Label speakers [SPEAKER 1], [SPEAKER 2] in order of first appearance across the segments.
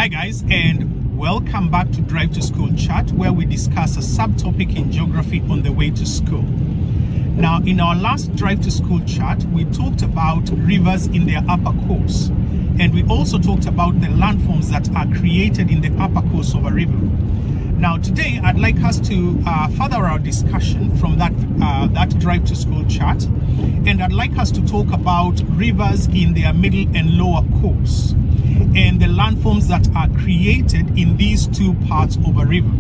[SPEAKER 1] Hi guys, and welcome back to Drive to School Chat, where we discuss a subtopic in geography on the way to school. Now, in our last Drive to School Chat, we talked about rivers in their upper course, and we also talked about the landforms that are created in the upper course of a river. Now, today I'd like us to further our discussion from that Drive to School Chat, and I'd like us to talk about rivers in their middle and lower course, and the landforms that are created in these two parts of a river.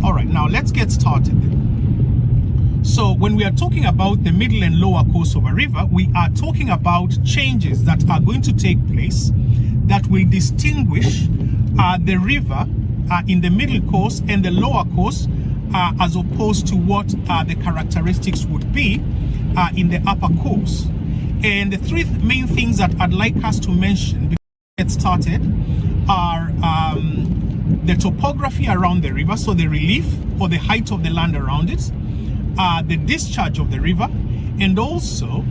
[SPEAKER 1] All right, now let's get started. So when we are talking about the middle and lower course of a river, we are talking about changes that are going to take place that will distinguish the river in the middle course and the lower course as opposed to what the characteristics would be in the upper course. And the three main things that I'd like us to mention get started are the topography around the river, so the relief or the height of the land around it, the discharge of the river, and also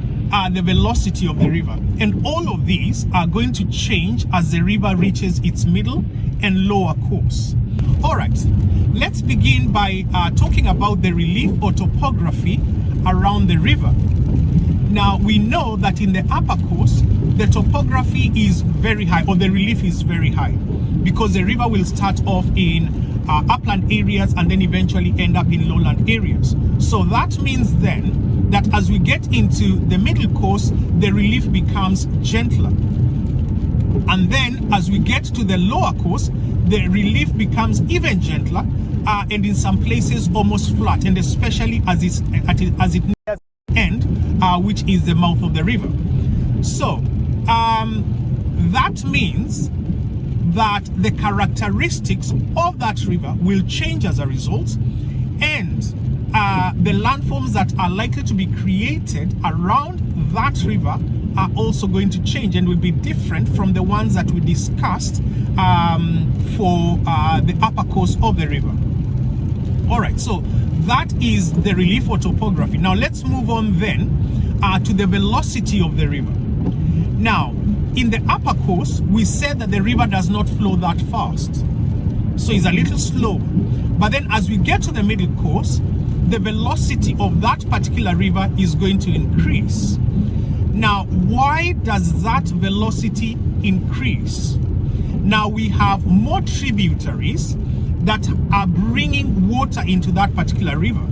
[SPEAKER 1] the velocity of the river. And all of these are going to change as the river reaches its middle and lower course. All right, let's begin by talking about the relief or topography around the river. Now, we know that in the upper course, the topography is very high, or the relief is very high, because the river will start off in upland areas and then eventually end up in lowland areas. So that means then that as we get into the middle course, the relief becomes gentler. And then as we get to the lower course, the relief becomes even gentler, and in some places almost flat, and especially as it nears the end, which is the mouth of the river. So that means that the characteristics of that river will change as a result, and the landforms that are likely to be created around that river are also going to change and will be different from the ones that we discussed for the upper course of the river. All right, so that is the relief or topography. Now let's move on then to the velocity of the river. Now, in the upper course, we said that the river does not flow that fast, so it's a little slow. But then as we get to the middle course, the velocity of that particular river is going to increase. Now, why does that velocity increase? Now, we have more tributaries that are bringing water into that particular river.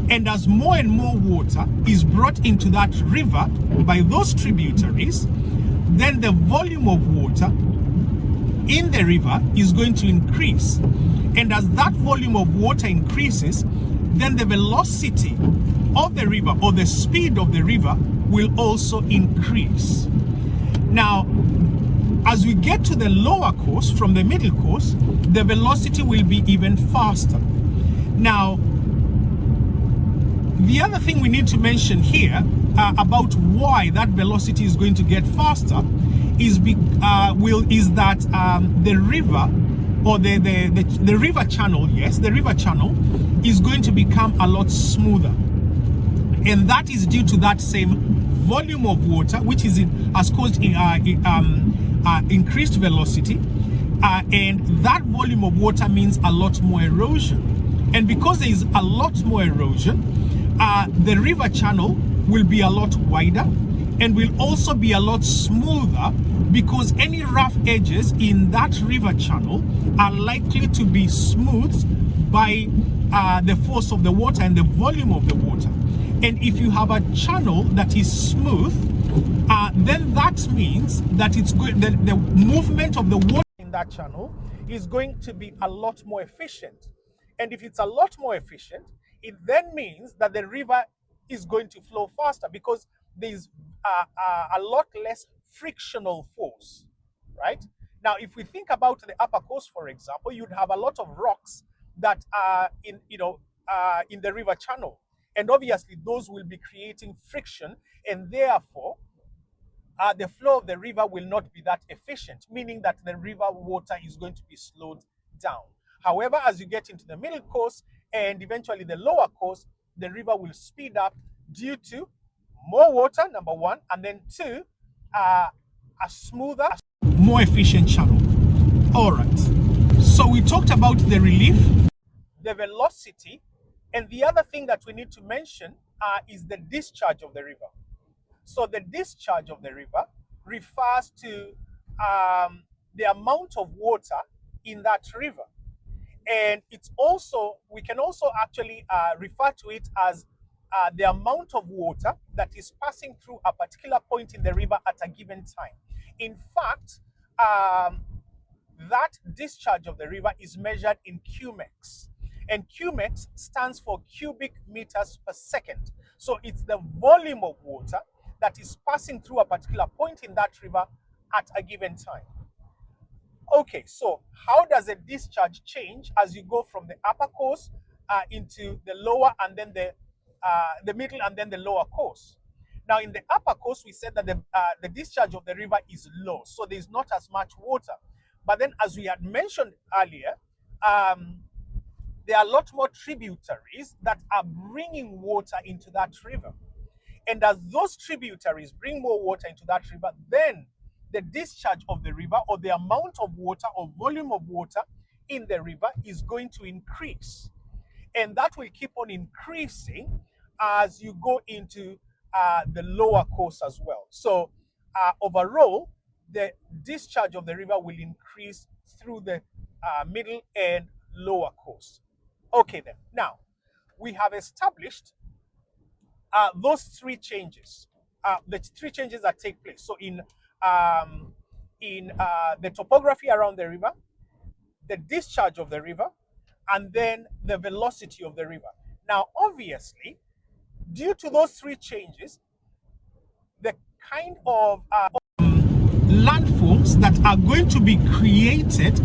[SPEAKER 1] And as more and more water is brought into that river by those tributaries, then the volume of water in the river is going to increase. And as that volume of water increases, then the velocity of the river, or the speed of the river, will also increase. Now, as we get to the lower course from the middle course, the velocity will be even faster. Now, the other thing we need to mention here about why that velocity is going to get faster is that the river, or the river channel, yes, the river channel is going to become a lot smoother, and that is due to that same volume of water, which has caused increased velocity, and that volume of water means a lot more erosion. And because there is a lot more erosion, the river channel will be a lot wider and will also be a lot smoother, because any rough edges in that river channel are likely to be smoothed by the force of the water and the volume of the water. And if you have a channel that is smooth, then that means that the movement of the water in that channel is going to be a lot more efficient. And if it's a lot more efficient, it then means that the river is going to flow faster, because there's a lot less frictional force, right? Now, if we think about the upper course, for example, you'd have a lot of rocks that are in the river channel, and obviously those will be creating friction, and therefore the flow of the river will not be that efficient, meaning that the river water is going to be slowed down. However, as you get into the middle course and eventually the lower course, the river will speed up due to more water, number one, and then two, a smoother, more efficient channel. All right. So we talked about the relief, the velocity, and the other thing that we need to mention is the discharge of the river. So the discharge of the river refers to the amount of water in that river. And it's also, we can also actually refer to it as the amount of water that is passing through a particular point in the river at a given time. In fact, that discharge of the river is measured in Q-mex. And Q-mex stands for cubic meters per second. So it's the volume of water that is passing through a particular point in that river at a given time. Okay, so how does the discharge change as you go from the upper course into the lower and then the middle and then the lower course? Now in the upper course, we said that the discharge of the river is low, so there's not as much water. But then as we had mentioned earlier, there are a lot more tributaries that are bringing water into that river. And as those tributaries bring more water into that river, then the discharge of the river, or the amount of water or volume of water in the river, is going to increase. And that will keep on increasing as you go into the lower course as well. So overall, the discharge of the river will increase through the middle and lower course. Okay then, now we have established those three changes, the three changes that take place. So in the topography around the river, the discharge of the river, and then the velocity of the river. Now, obviously, due to those three changes, the kind of landforms that are going to be created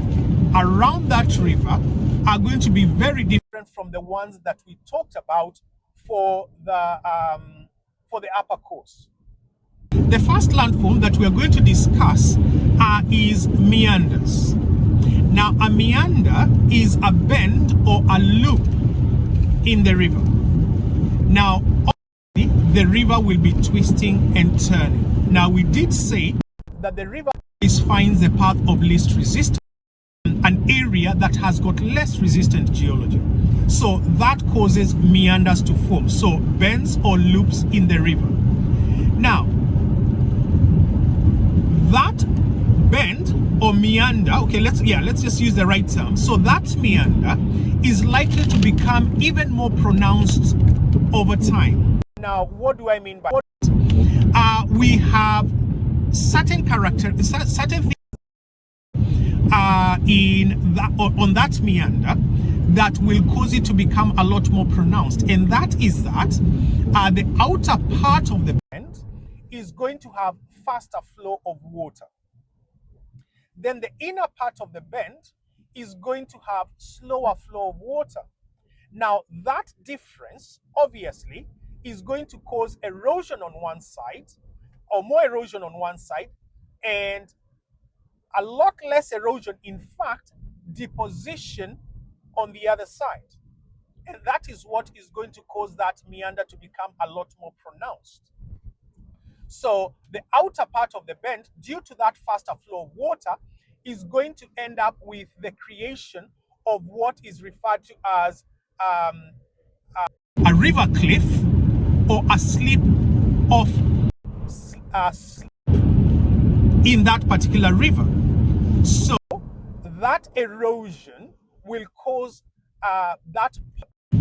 [SPEAKER 1] around that river are going to be very different from the ones that we talked about for the upper course. The first landform that we are going to discuss is meanders. Now, a meander is a bend or a loop in the river. Now, obviously, the river will be twisting and turning. Now, we did say that the river finds the path of least resistance, an area that has got less resistant geology. So that causes meanders to form. So bends or loops in the river. Now, that bend or meander, okay, let's just use the right term. So that meander is likely to become even more pronounced over time. Now, what do I mean by that? We have certain things on that meander that will cause it to become a lot more pronounced, and that is that the outer part of the bend is going to have faster flow of water. Then the inner part of the bend is going to have slower flow of water. Now that difference obviously is going to cause erosion on one side, or more erosion on one side, and a lot less erosion, in fact, deposition on the other side. And that is what is going to cause that meander to become a lot more pronounced. So the outer part of the bend, due to that faster flow of water, is going to end up with the creation of what is referred to as a river cliff, or a slip off in that particular river. So that erosion will cause that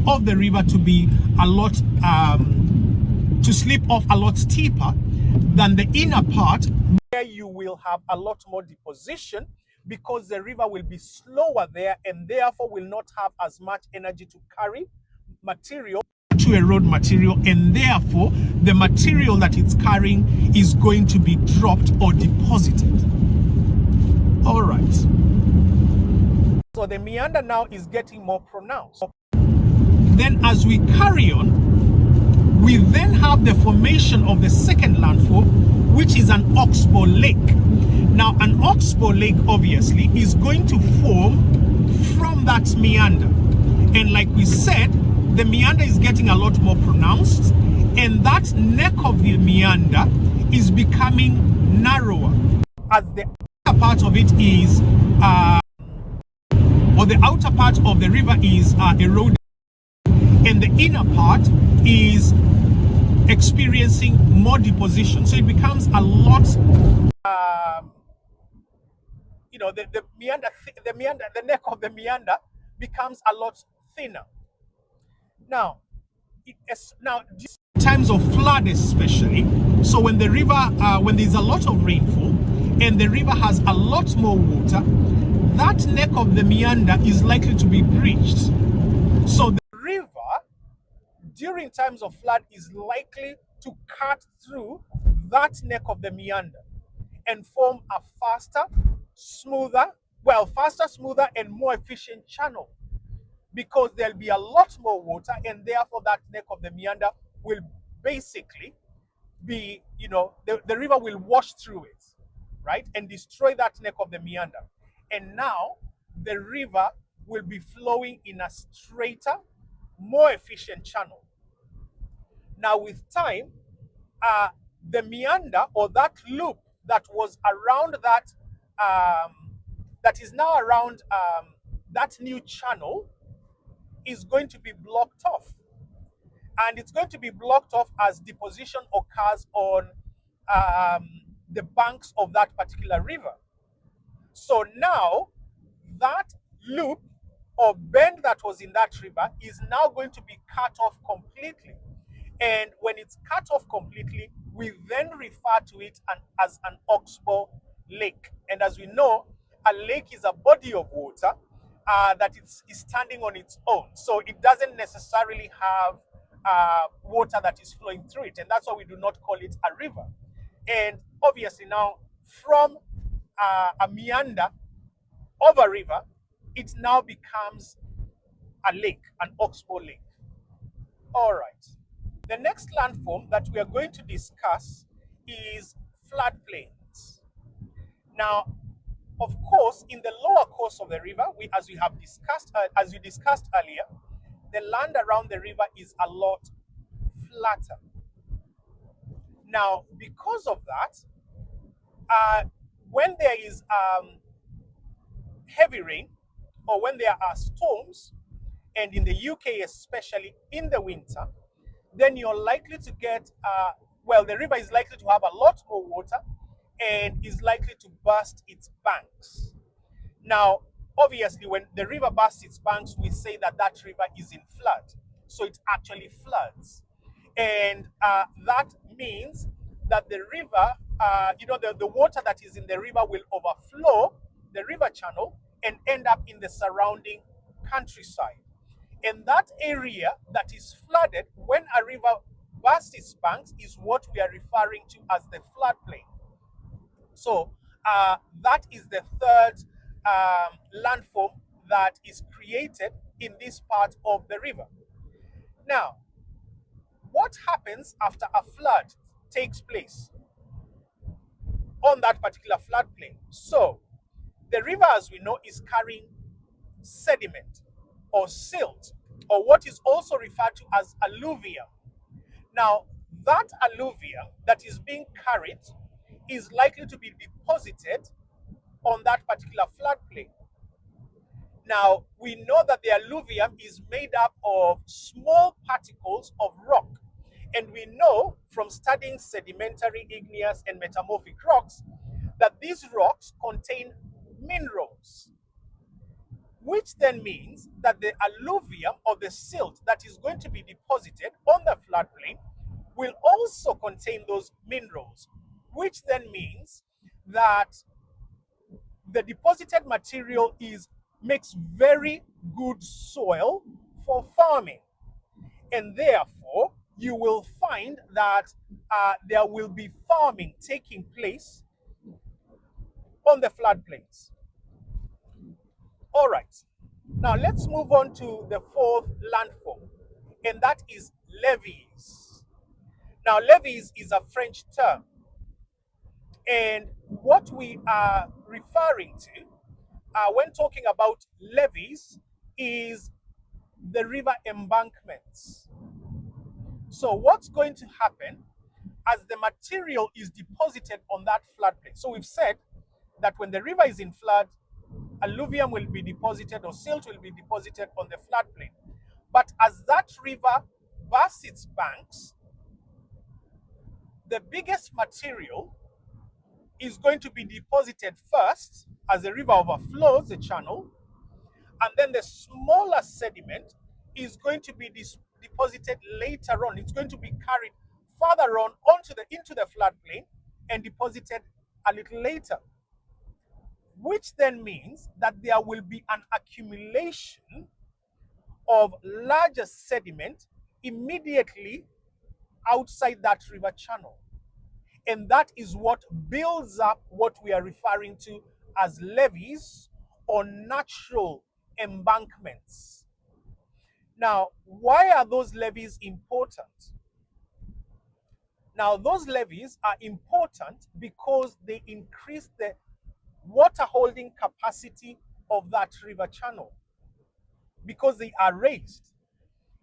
[SPEAKER 1] of the river to be a lot to slip off a lot steeper than the inner part, where you will have a lot more deposition, because the river will be slower there and therefore will not have as much energy to carry material, to erode material, and therefore the material that it's carrying is going to be dropped or deposited. All right. So the meander now is getting more pronounced. Then as we carry on, we then have the formation of the second landform, which is an oxbow lake. Now an oxbow lake obviously is going to form from that meander. And like we said, the meander is getting a lot more pronounced, and that neck of the meander is becoming narrower, as the upper part of it is or the outer part of the river is eroded, and the inner part is experiencing more deposition. So it becomes a lot, the neck of the meander becomes a lot thinner. Now, times of flood especially, so when the river, when there's a lot of rainfall and the river has a lot more water, that neck of the meander is likely to be breached. So the river during times of flood is likely to cut through that neck of the meander and form a faster, smoother, and more efficient channel, because there'll be a lot more water, and therefore that neck of the meander will basically be, the river will wash through it, right, and destroy that neck of the meander. And now the river will be flowing in a straighter, more efficient channel. Now with time, the meander, or that loop that was around that, that is now around that new channel, is going to be blocked off. And it's going to be blocked off as deposition occurs on the banks of that particular river. So now that loop or bend that was in that river is now going to be cut off completely. And when it's cut off completely, we then refer to it as an oxbow lake. And as we know, a lake is a body of water that is standing on its own. So it doesn't necessarily have water that is flowing through it. And that's why we do not call it a river. And obviously now, from a meander of a river, it now becomes a lake, an oxbow lake. All right. The next landform that we are going to discuss is floodplains. Now, of course, in the lower course of the river, as we discussed earlier, the land around the river is a lot flatter. Now, because of that, when there is heavy rain, or when there are storms, and in the UK especially in the winter, then you're likely to get, the river is likely to have a lot more water and is likely to burst its banks. Now, obviously, when the river bursts its banks, we say that that river is in flood. So it actually floods. And that means that the river, the water that is in the river will overflow the river channel and end up in the surrounding countryside. And that area that is flooded when a river bursts its banks is what we are referring to as the floodplain. So that is the third landform that is created in this part of the river. Now, what happens after a flood takes place on that particular floodplain? So the river, as we know, is carrying sediment or silt, or what is also referred to as alluvium. Now, that alluvium that is being carried is likely to be deposited on that particular floodplain. Now, we know that the alluvium is made up of small particles of rock. And we know from studying sedimentary, igneous, and metamorphic rocks that these rocks contain minerals, which then means that the alluvium or the silt that is going to be deposited on the floodplain will also contain those minerals, which then means that the deposited material makes very good soil for farming. And therefore, you will find that there will be farming taking place on the floodplains. All right, now let's move on to the fourth landform, and that is levees. Now, levees is a French term, and what we are referring to when talking about levees is the river embankments. So what's going to happen as the material is deposited on that floodplain? So we've said that when the river is in flood, alluvium will be deposited or silt will be deposited on the floodplain. But as that river bursts its banks, the biggest material is going to be deposited first as the river overflows the channel, and then the smaller sediment is going to be deposited later on. It's going to be carried further on into the floodplain and deposited a little later, which then means that there will be an accumulation of larger sediment immediately outside that river channel. And that is what builds up what we are referring to as levees or natural embankments. Now, why are those levees important? Now, those levees are important because they increase the water holding capacity of that river channel because they are raised.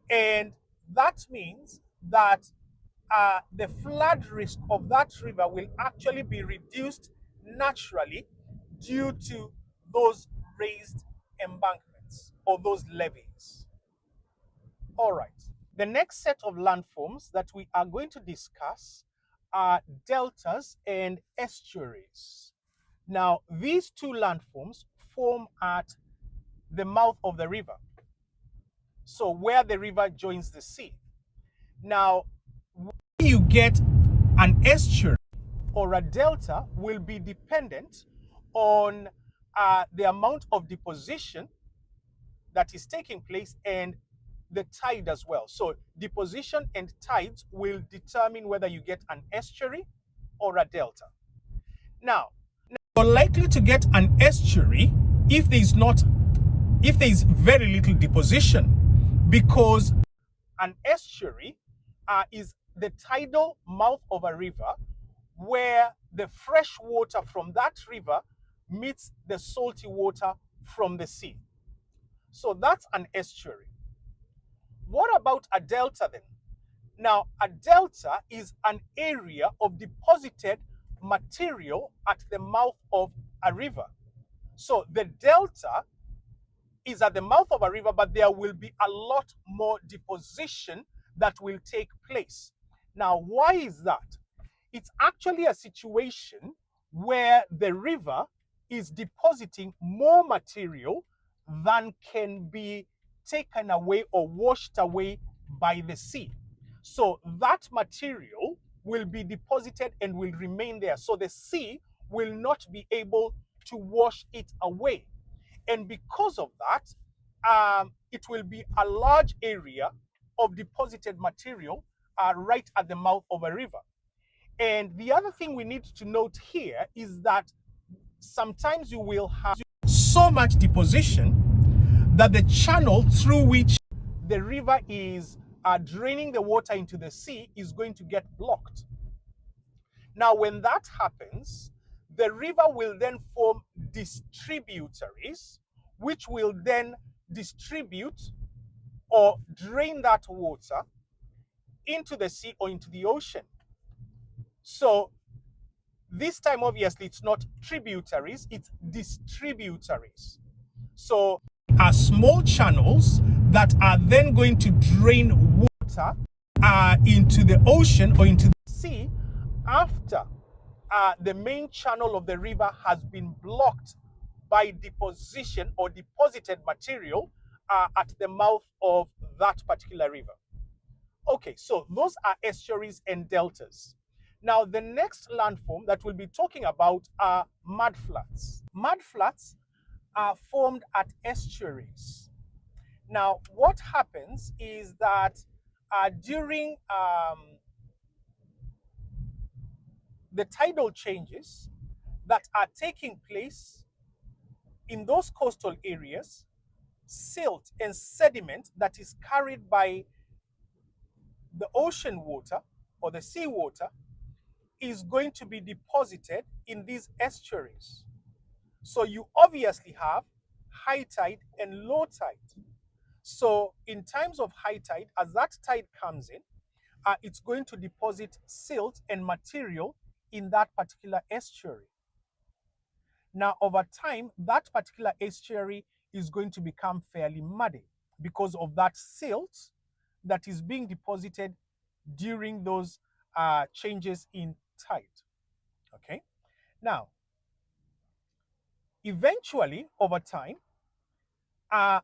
[SPEAKER 1] And that means that the flood risk of that river will actually be reduced naturally due to those raised embankments or those levees. All right. The next set of landforms that we are going to discuss are deltas and estuaries. Now, these two landforms form at the mouth of the river, so where the river joins the sea. Now, when you get an estuary or a delta will be dependent on the amount of deposition that is taking place and the tide as well. So deposition and tides will determine whether you get an estuary or a delta. Now, you're likely to get an estuary if there is very little deposition, because an estuary is the tidal mouth of a river where the fresh water from that river meets the salty water from the sea. So that's an estuary. What about a delta then? Now, a delta is an area of deposited material at the mouth of a river. So the delta is at the mouth of a river, but there will be a lot more deposition that will take place. Now, why is that? It's actually a situation where the river is depositing more material than can be taken away or washed away by the sea. So that material will be deposited and will remain there. So the sea will not be able to wash it away. And because of that, it will be a large area of deposited material right at the mouth of a river. And the other thing we need to note here is that sometimes you will have so much deposition that the channel through which the river is draining the water into the sea is going to get blocked. Now, when that happens, the river will then form distributaries, which will then distribute or drain that water into the sea or into the ocean. So this time, obviously, it's not tributaries, it's distributaries. So are small channels that are then going to drain water into the ocean or into the sea after the main channel of the river has been blocked by deposition or deposited material at the mouth of that particular river. Okay, so those are estuaries and deltas. Now, the next landform that we'll be talking about are mudflats. Mudflats are formed at estuaries. Now, what happens is that during the tidal changes that are taking place in those coastal areas, silt and sediment that is carried by the ocean water or the sea water is going to be deposited in these estuaries. So you obviously have high tide and low tide. So in times of high tide, as that tide comes in, it's going to deposit silt and material in that particular estuary. Now, over time, that particular estuary is going to become fairly muddy because of that silt that is being deposited during those changes in tide. Okay. Now, eventually, over time, that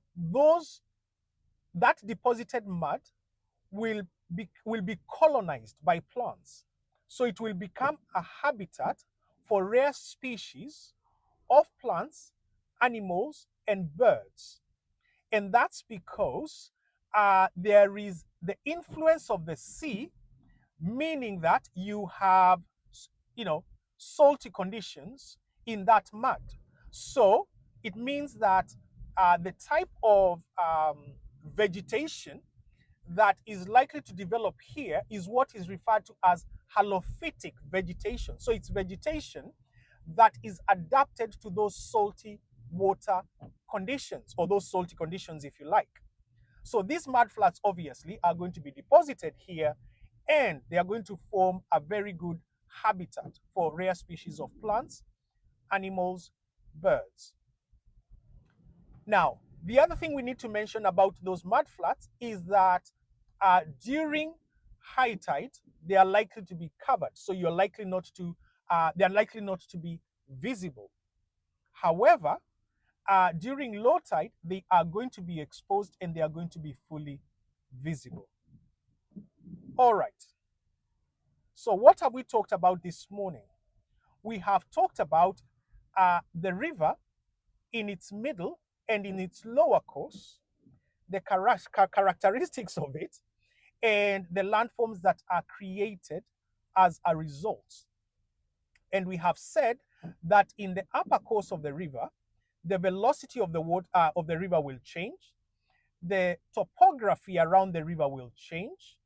[SPEAKER 1] deposited mud will be colonized by plants. So it will become a habitat for rare species of plants, animals, and birds. And that's because there is the influence of the sea, meaning that you have, salty conditions in that mud. So it means that the type of vegetation that is likely to develop here is what is referred to as halophytic vegetation. So it's vegetation that is adapted to those salty water conditions, or those salty conditions, if you like. So these mudflats obviously are going to be deposited here, and they are going to form a very good habitat for rare species of plants, animals, birds. Now, the other thing we need to mention about those mudflats is that during high tide, they are likely to be covered. So they are likely not to be visible. However, during low tide, they are going to be exposed and they are going to be fully visible. All right. So what have we talked about this morning? We have talked about the river in its middle and in its lower course, the characteristics of it, and the landforms that are created as a result. And we have said that in the upper course of the river, the velocity of the river will change, the topography around the river will change,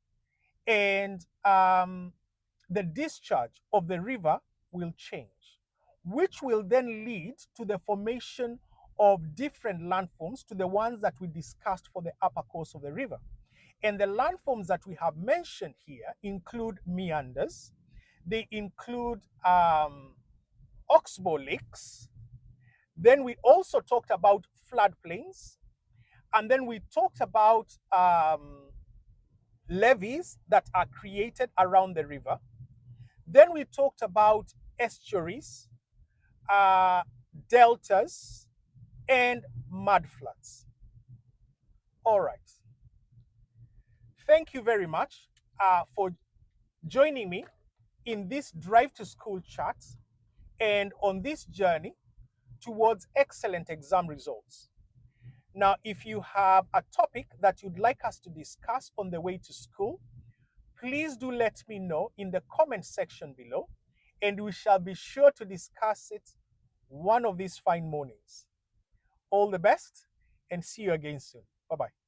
[SPEAKER 1] and the discharge of the river will change, which will then lead to the formation of different landforms, to the ones that we discussed for the upper course of the river. And the landforms that we have mentioned here include meanders, they include oxbow lakes. Then we also talked about floodplains, and then we talked about levees that are created around the river. Then we talked about estuaries, deltas, and mudflats. All right. Thank you very much for joining me in this Drive to School chat and on this journey towards excellent exam results. Now, if you have a topic that you'd like us to discuss on the way to school, please do let me know in the comment section below, and we shall be sure to discuss it one of these fine mornings. All the best, and see you again soon. Bye-bye.